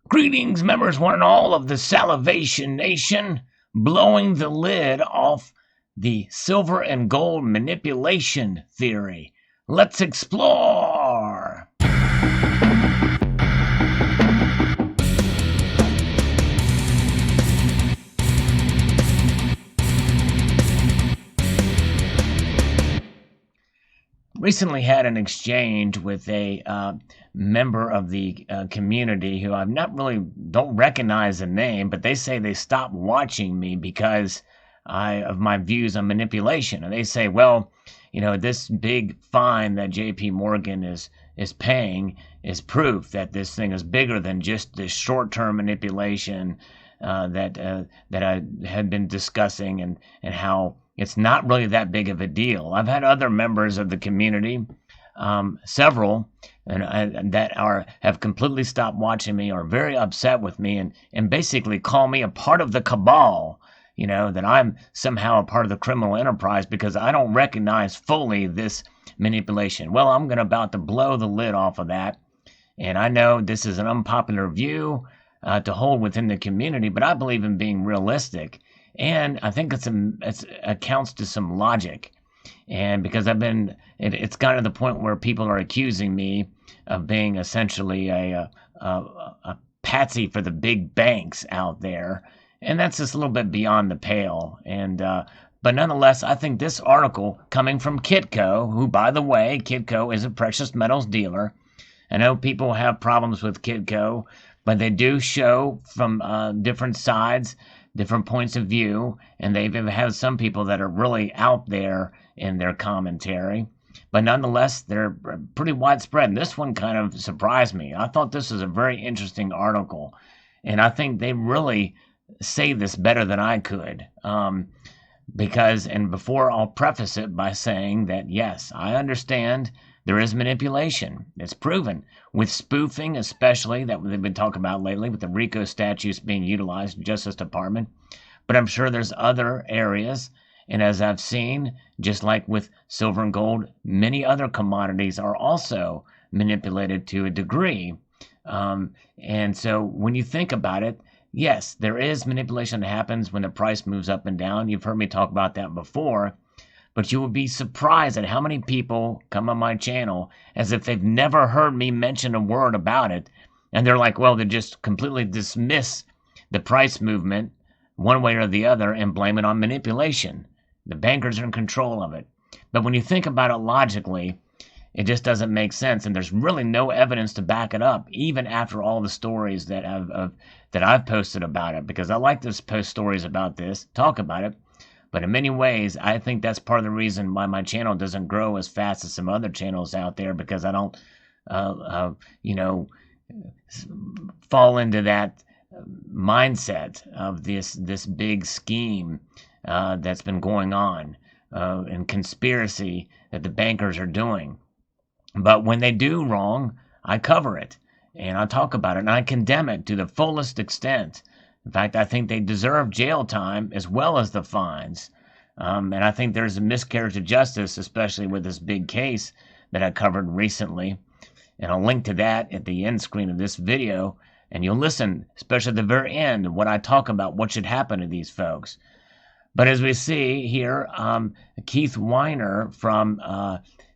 Greetings, members, one and all of the Salivation Nation, blowing the lid off the silver and gold manipulation theory. Let's explore! Recently had an exchange with a member of the community who don't recognize the name, but they say they stopped watching me because of my views on manipulation. And they say, well, this big fine that JP Morgan is paying is proof that this thing is bigger than just this short-term manipulation that I had been discussing, and how it's not really that big of a deal. I've had other members of the community, several, that have completely stopped watching me, are very upset with me, and basically call me a part of the cabal. That I'm somehow a part of the criminal enterprise because I don't recognize fully this manipulation. Well, I'm about to blow the lid off of that, and I know this is an unpopular view to hold within the community, but I believe in being realistic. And I think it accounts to some logic. And because it's gotten to the point where people are accusing me of being essentially a patsy for the big banks out there. And that's just a little bit beyond the pale. But nonetheless, I think this article coming from Kitco, who, by the way, Kitco is a precious metals dealer. I know people have problems with Kitco, but they do show from different sides, different points of view, and they've had some people that are really out there in their commentary. But nonetheless, they're pretty widespread. And this one kind of surprised me. I thought this was a very interesting article, and I think they really say this better than I could. Before I'll preface it by saying that, yes, I understand there is manipulation. It's proven. With spoofing, especially, that they've been talking about lately, with the RICO statutes being utilized in the Justice Department. But I'm sure there's other areas, and as I've seen, just like with silver and gold, many other commodities are also manipulated to a degree. And so when you think about it, yes, there is manipulation that happens when the price moves up and down. You've heard me talk about that before. But you will be surprised at how many people come on my channel as if they've never heard me mention a word about it. And they're like, well, they just completely dismiss the price movement one way or the other and blame it on manipulation. The bankers are in control of it. But when you think about it logically, it just doesn't make sense. And there's really no evidence to back it up, even after all the stories that I've posted about it. Because I like to post stories about this, talk about it. But in many ways, I think that's part of the reason why my channel doesn't grow as fast as some other channels out there, because I don't, fall into that mindset of this big scheme that's been going on and conspiracy that the bankers are doing. But when they do wrong, I cover it and I talk about it and I condemn it to the fullest extent. In fact, I think they deserve jail time as well as the fines. And I think there's a miscarriage of justice, especially with this big case that I covered recently. And I'll link to that at the end screen of this video. And you'll listen, especially at the very end, what I talk about, what should happen to these folks. But as we see here, Keith Weiner from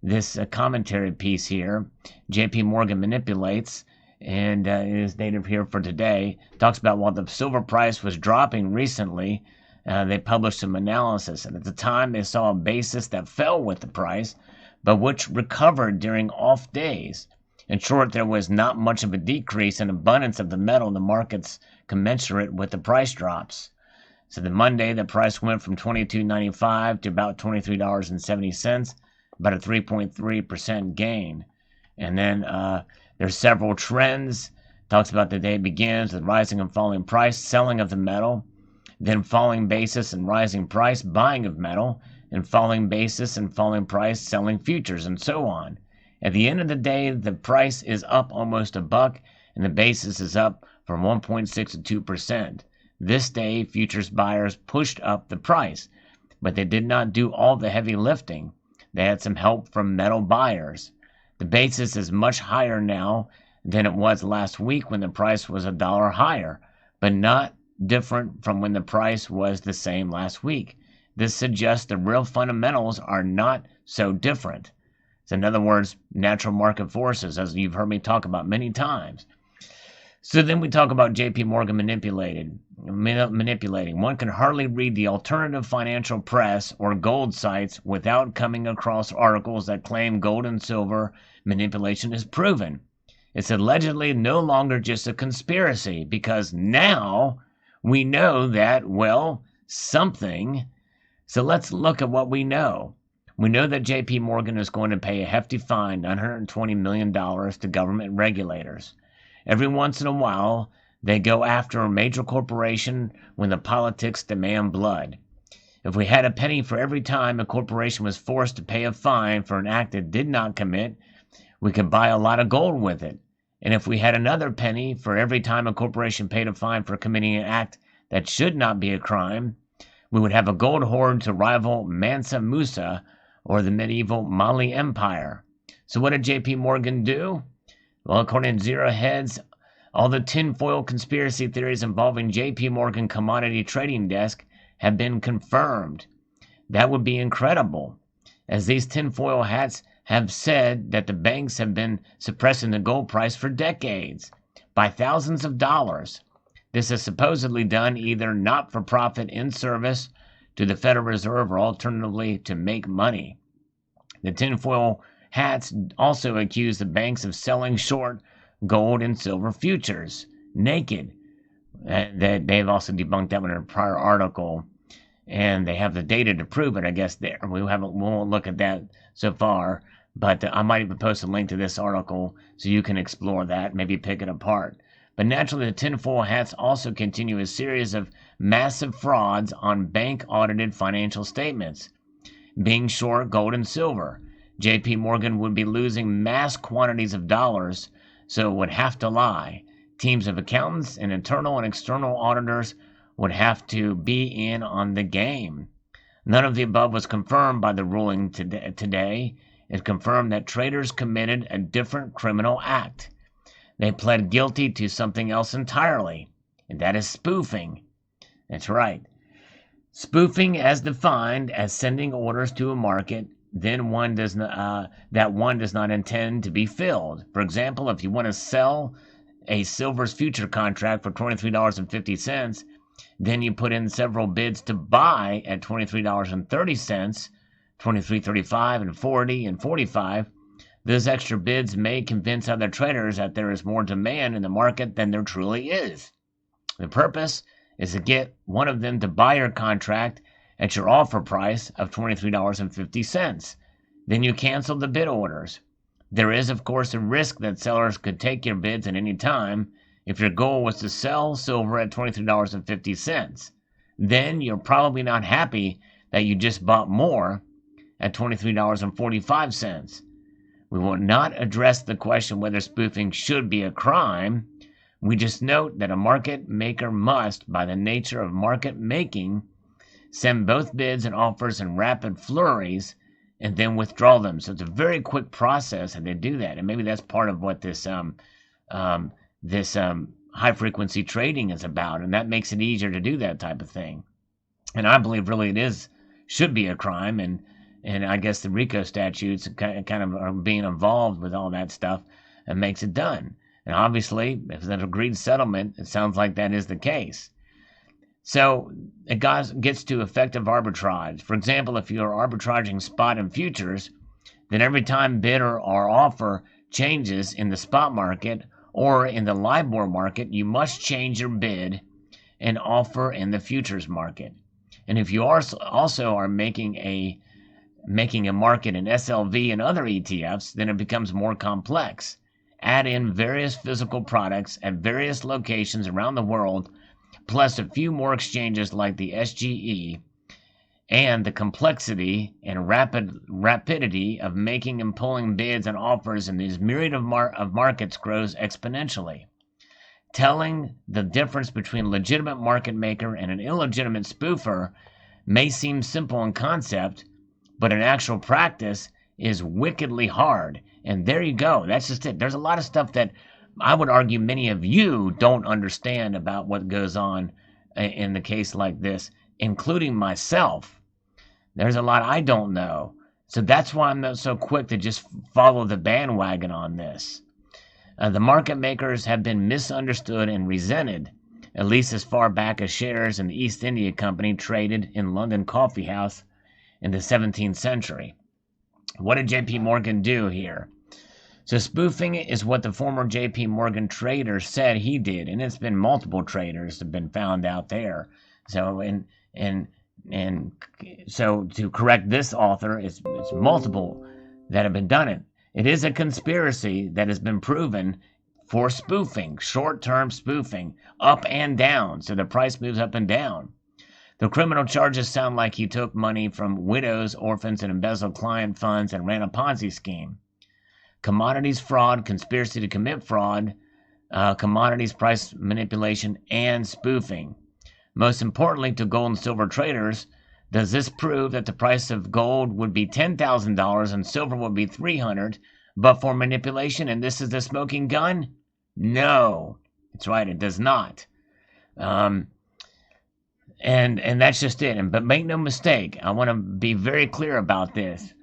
this commentary piece here, JP Morgan Manipulates, and is native here for today, talks about while the silver price was dropping recently, they published some analysis, and at the time they saw a basis that fell with the price, but which recovered during off days. In short, there was not much of a decrease in abundance of the metal in the markets commensurate with the price drops. So the Monday, the price went from $22.95 to about $23.70, about a 3.3% gain. And then there's several trends. Talks about the day begins with rising and falling price, selling of the metal, then falling basis and rising price, buying of metal, and falling basis and falling price, selling futures, and so on. At the end of the day, the price is up almost $1, and the basis is up from 1.6 to 2%. This day, futures buyers pushed up the price, but they did not do all the heavy lifting. They had some help from metal buyers. The basis is much higher now than it was last week when the price was $1 higher, but not different from when the price was the same last week. This suggests the real fundamentals are not so different. So in other words, natural market forces, as you've heard me talk about many times. So then we talk about JP Morgan manipulating. One can hardly read the alternative financial press or gold sites without coming across articles that claim gold and silver manipulation is proven. It's allegedly no longer just a conspiracy because now we know that, well, something. So let's look at what we know. We know that JP Morgan is going to pay a hefty fine, $920 million, to government regulators. Every once in a while, they go after a major corporation when the politics demand blood. If we had a penny for every time a corporation was forced to pay a fine for an act it did not commit, we could buy a lot of gold with it. And if we had another penny for every time a corporation paid a fine for committing an act that should not be a crime, we would have a gold hoard to rival Mansa Musa or the medieval Mali Empire. So what did JP Morgan do? Well, according to Zero Heads, all the tinfoil conspiracy theories involving JP Morgan Commodity Trading Desk have been confirmed. That would be incredible, as these tinfoil hats have said that the banks have been suppressing the gold price for decades by thousands of dollars. This is supposedly done either not for profit in service to the Federal Reserve or alternatively to make money. The tinfoil hats also accuse the banks of selling short gold and silver futures naked. They've also debunked that one in a prior article, and they have the data to prove it, I guess. There we won't look at that so far, but I might even post a link to this article so you can explore that, maybe pick it apart. But naturally, the tinfoil hats also continue a series of massive frauds on bank-audited financial statements, being short gold and silver. JP Morgan would be losing mass quantities of dollars, so it would have to lie. Teams of accountants and internal and external auditors would have to be in on the game. None of the above was confirmed by the ruling today. It confirmed that traders committed a different criminal act. They pled guilty to something else entirely, and that is spoofing. That's right. Spoofing, as defined as sending orders to a market that one does not intend to be filled. For example, if you want to sell a silver's future contract for $23.50, then you put in several bids to buy at $23.30, $23.35, and $40 and $45. Those extra bids may convince other traders that there is more demand in the market than there truly is. The purpose is to get one of them to buy your contract at your offer price of $23.50. Then you cancel the bid orders. There is, of course, a risk that sellers could take your bids at any time if your goal was to sell silver at $23.50. Then you're probably not happy that you just bought more at $23.45. We will not address the question whether spoofing should be a crime. We just note that a market maker must, by the nature of market making, send both bids and offers in rapid flurries and then withdraw them. So it's a very quick process and they do that. And maybe that's part of what this high frequency trading is about. And that makes it easier to do that type of thing. And I believe really should be a crime. And I guess the RICO statutes kind of are being involved with all that stuff and makes it done. And obviously, if it's an agreed settlement, it sounds like that is the case. So it gets to effective arbitrage. For example, if you're arbitraging spot and futures, then every time bid or offer changes in the spot market or in the LIBOR market, you must change your bid and offer in the futures market. And if you also are making a market in SLV and other ETFs, then it becomes more complex. Add in various physical products at various locations around the world, plus a few more exchanges like the SGE, and the complexity and rapidity of making and pulling bids and offers in these myriad of markets grows exponentially. Telling the difference between a legitimate market maker and an illegitimate spoofer may seem simple in concept, but in actual practice is wickedly hard. And there you go. That's just it. There's a lot of stuff that I would argue many of you don't understand about what goes on in the case like this, including myself. There's a lot I don't know. So that's why I'm not so quick to just follow the bandwagon on this. The market makers have been misunderstood and resented, at least as far back as shares in the East India Company traded in London coffee house in the 17th century. What did JP Morgan do here? So spoofing is what the former JP Morgan trader said he did, and it's been multiple traders have been found out there. So and so to correct this author, it's multiple that have been done it. It is a conspiracy that has been proven for spoofing, short-term spoofing, up and down. So the price moves up and down. The criminal charges sound like he took money from widows, orphans, and embezzled client funds and ran a Ponzi scheme. Commodities fraud, conspiracy to commit fraud, commodities price manipulation, and spoofing. Most importantly to gold and silver traders, does this prove that the price of gold would be $10,000 and silver would be $300, but for manipulation and this is the smoking gun? No. That's right, it does not. And that's just it. But make no mistake, I want to be very clear about this.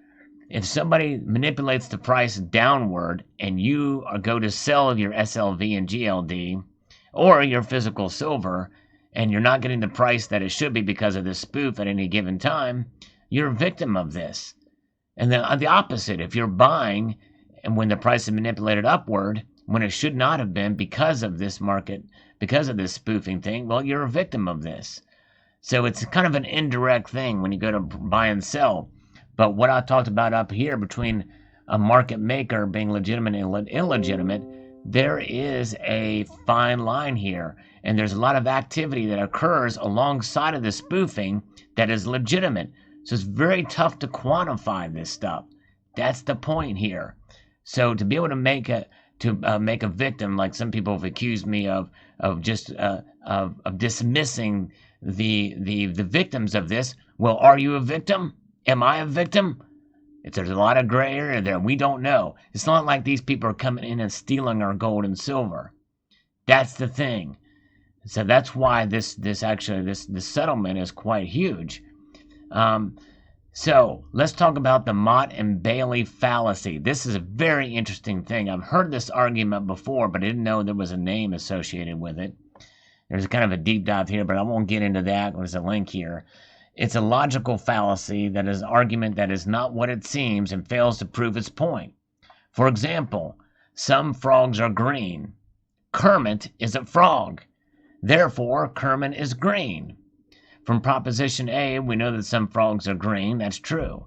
If somebody manipulates the price downward and you go to sell your SLV and GLD or your physical silver and you're not getting the price that it should be because of this spoof at any given time, you're a victim of this. And then the opposite, if you're buying and when the price is manipulated upward, when it should not have been because of this market, because of this spoofing thing, well, you're a victim of this. So it's kind of an indirect thing when you go to buy and sell. But what I talked about up here between a market maker being legitimate and illegitimate, there is a fine line here. And there's a lot of activity that occurs alongside of the spoofing that is legitimate. So it's very tough to quantify this stuff. That's the point here. So to be able to make a victim, like some people have accused me of dismissing the victims of this. Well, are you a victim? Am I a victim? There's a lot of gray area there. We don't know. It's not like these people are coming in and stealing our gold and silver. That's the thing. So that's why this settlement is quite huge. So let's talk about the Mott and Bailey fallacy. This is a very interesting thing. I've heard this argument before, but I didn't know there was a name associated with it. There's kind of a deep dive here, but I won't get into that. There's a link here. It's a logical fallacy that is an argument that is not what it seems and fails to prove its point. For example, some frogs are green. Kermit is a frog. Therefore, Kermit is green. From Proposition A, we know that some frogs are green. That's true.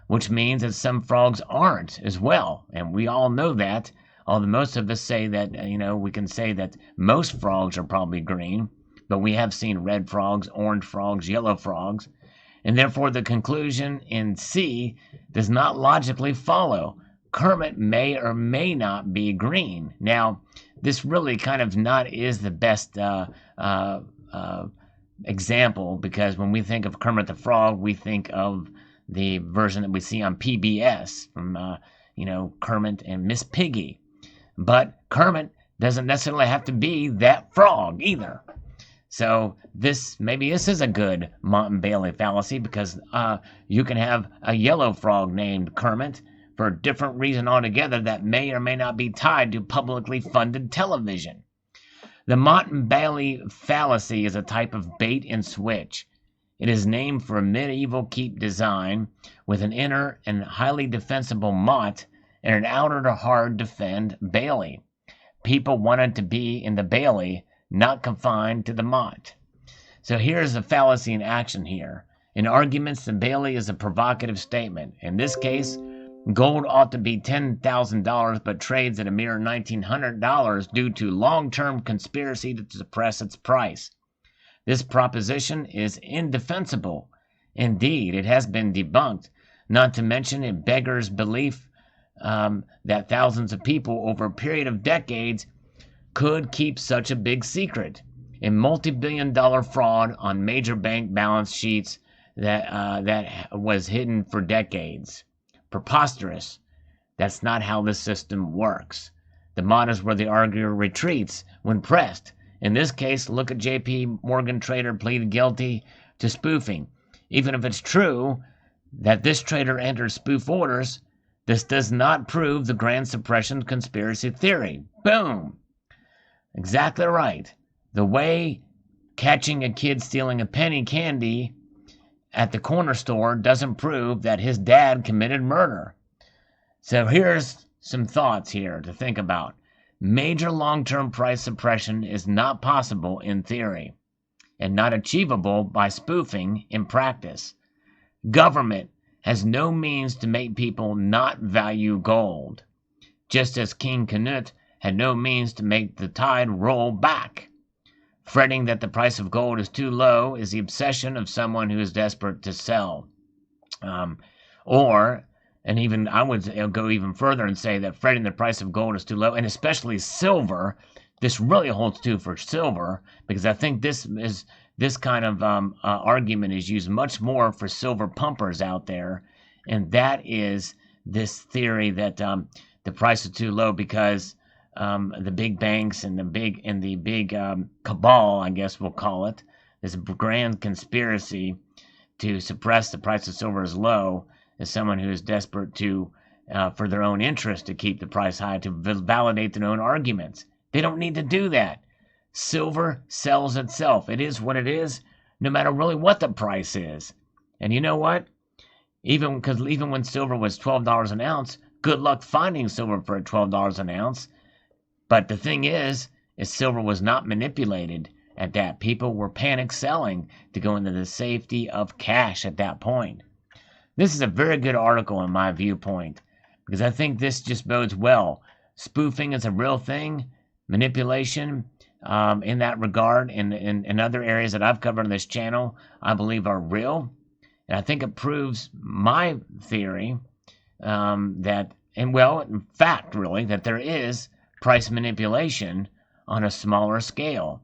Which means that some frogs aren't as well. And we all know that. Although most of us say that, we can say that most frogs are probably green. But we have seen red frogs, orange frogs, yellow frogs. And therefore, the conclusion in C does not logically follow. Kermit may or may not be green. Now, this really kind of not is the best example, because when we think of Kermit the Frog, we think of the version that we see on PBS from, Kermit and Miss Piggy. But Kermit doesn't necessarily have to be that frog either. So maybe this is a good Mott and Bailey fallacy, because you can have a yellow frog named Kermit for a different reason altogether that may or may not be tied to publicly funded television. The Mott and Bailey fallacy is a type of bait and switch. It is named for a medieval keep design with an inner and highly defensible motte and an outer to hard defend bailey. People wanted to be in the bailey, not confined to the motte. So here's the fallacy in action here. In arguments, the bailey is a provocative statement. In this case, gold ought to be $10,000 but trades at a mere $1,900 due to long-term conspiracy to suppress its price. This proposition is indefensible. Indeed, it has been debunked, not to mention it beggars belief that thousands of people over a period of decades could keep such a big secret. A multi-billion-dollar fraud on major bank balance sheets that was hidden for decades. Preposterous. That's not how the system works. The mod is where the arguer retreats when pressed. In this case, look at JP Morgan trader pleaded guilty to spoofing. Even if it's true that this trader entered spoof orders, this does not prove the grand suppression conspiracy theory. Boom! Exactly right. The way catching a kid stealing a penny candy at the corner store doesn't prove that his dad committed murder. So here's some thoughts here to think about. Major long-term price suppression is not possible in theory and not achievable by spoofing in practice. Government has no means to make people not value gold, just as King Canute had no means to make the tide roll back. Fretting that the price of gold is too low is the obsession of someone who is desperate to sell. And even I would go even further and say that fretting the price of gold is too low, and especially silver. This really holds true for silver, because I think this kind of argument is used much more for silver pumpers out there, and that is this theory that the price is too low because the big banks and the big cabal, I guess we'll call it, this grand conspiracy to suppress the price of silver is low, is someone who is desperate to for their own interest to keep the price high, to validate their own arguments. They don't need to do that. Silver sells itself. It is what it is, no matter really what the price is. And you know what? Even when silver was $12 an ounce, good luck finding silver for $12 an ounce. But the thing is silver was not manipulated at that. People were panic selling to go into the safety of cash at that point. This is a very good article in my viewpoint, because I think this just bodes well. Spoofing is a real thing. Manipulation in that regard, in other areas that I've covered on this channel, I believe are real. And I think it proves my theory in fact, really, that there is price manipulation on a smaller scale.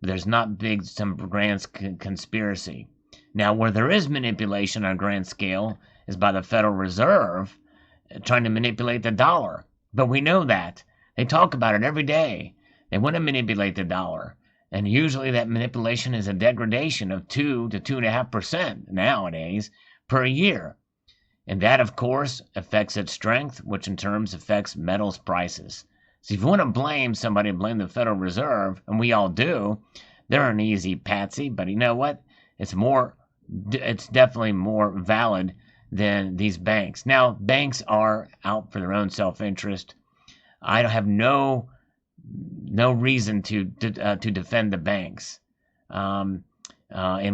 There's not some grand conspiracy. Now, where there is manipulation on a grand scale is by the Federal Reserve trying to manipulate the dollar. But we know that. They talk about it every day. They want to manipulate the dollar. And usually that manipulation is a degradation of 2 to 2.5% nowadays per year. And that, of course, affects its strength, which in turn affects metals prices. So if you want to blame somebody, blame the Federal Reserve, and we all do, they're an easy patsy. But you know what? It's definitely more valid than these banks. Now, banks are out for their own self-interest. I have no reason to defend the banks. In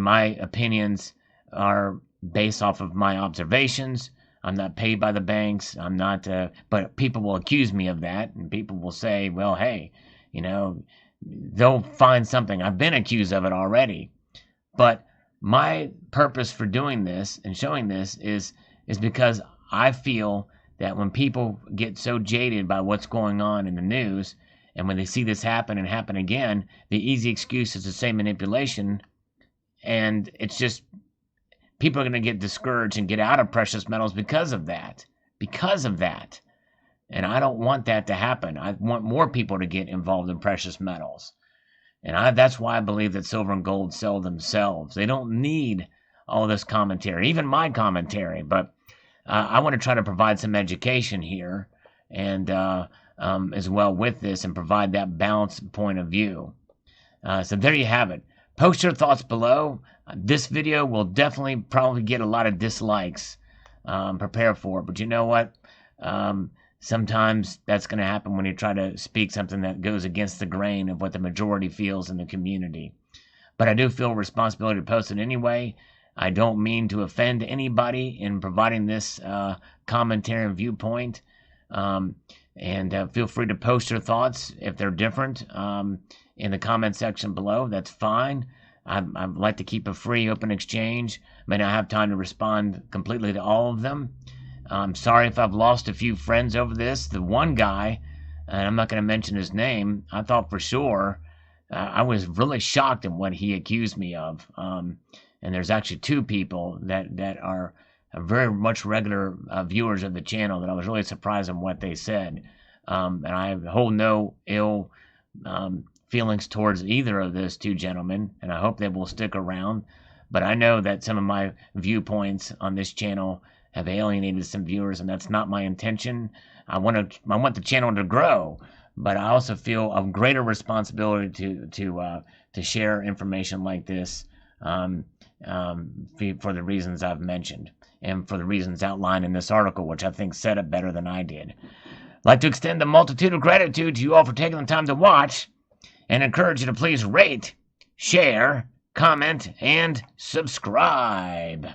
my opinions are based off of my observations. I'm not paid by the banks. I'm not, but people will accuse me of that, and people will say, well, hey, they'll find something. I've been accused of it already. But my purpose for doing this and showing this is because I feel that when people get so jaded by what's going on in the news, and when they see this happen and happen again, the easy excuse is to say manipulation, and it's just people are going to get discouraged and get out of precious metals because of that. And I don't want that to happen. I want more people to get involved in precious metals. And that's why I believe that silver and gold sell themselves. They don't need all this commentary, even my commentary. But I want to try to provide some education here, and as well with this, and provide that balanced point of view. So there you have it. Post your thoughts below. This video will definitely probably get a lot of dislikes. Prepare for it. But you know what? Sometimes that's going to happen when you try to speak something that goes against the grain of what the majority feels in the community. But I do feel responsibility to post it anyway. I don't mean to offend anybody in providing this commentary and viewpoint. And feel free to post your thoughts if they're different in the comment section below. That's fine. I'd like to keep a free, open exchange. May not have time to respond completely to all of them. I'm sorry if I've lost a few friends over this. The one guy, and I'm not going to mention his name, I thought for sure, I was really shocked at what he accused me of. And there's actually two people that are very much regular viewers of the channel that I was really surprised at what they said. and I hold no ill feelings towards either of those two gentlemen, and I hope they will stick around. But I know that some of my viewpoints on this channel have alienated some viewers, and that's not my intention. I want the channel to grow, but I also feel a greater responsibility to share information like this for the reasons I've mentioned and for the reasons outlined in this article, which I think said it better than I did. I'd like to extend a multitude of gratitude to you all for taking the time to watch, and encourage you to please rate, share, comment, and subscribe.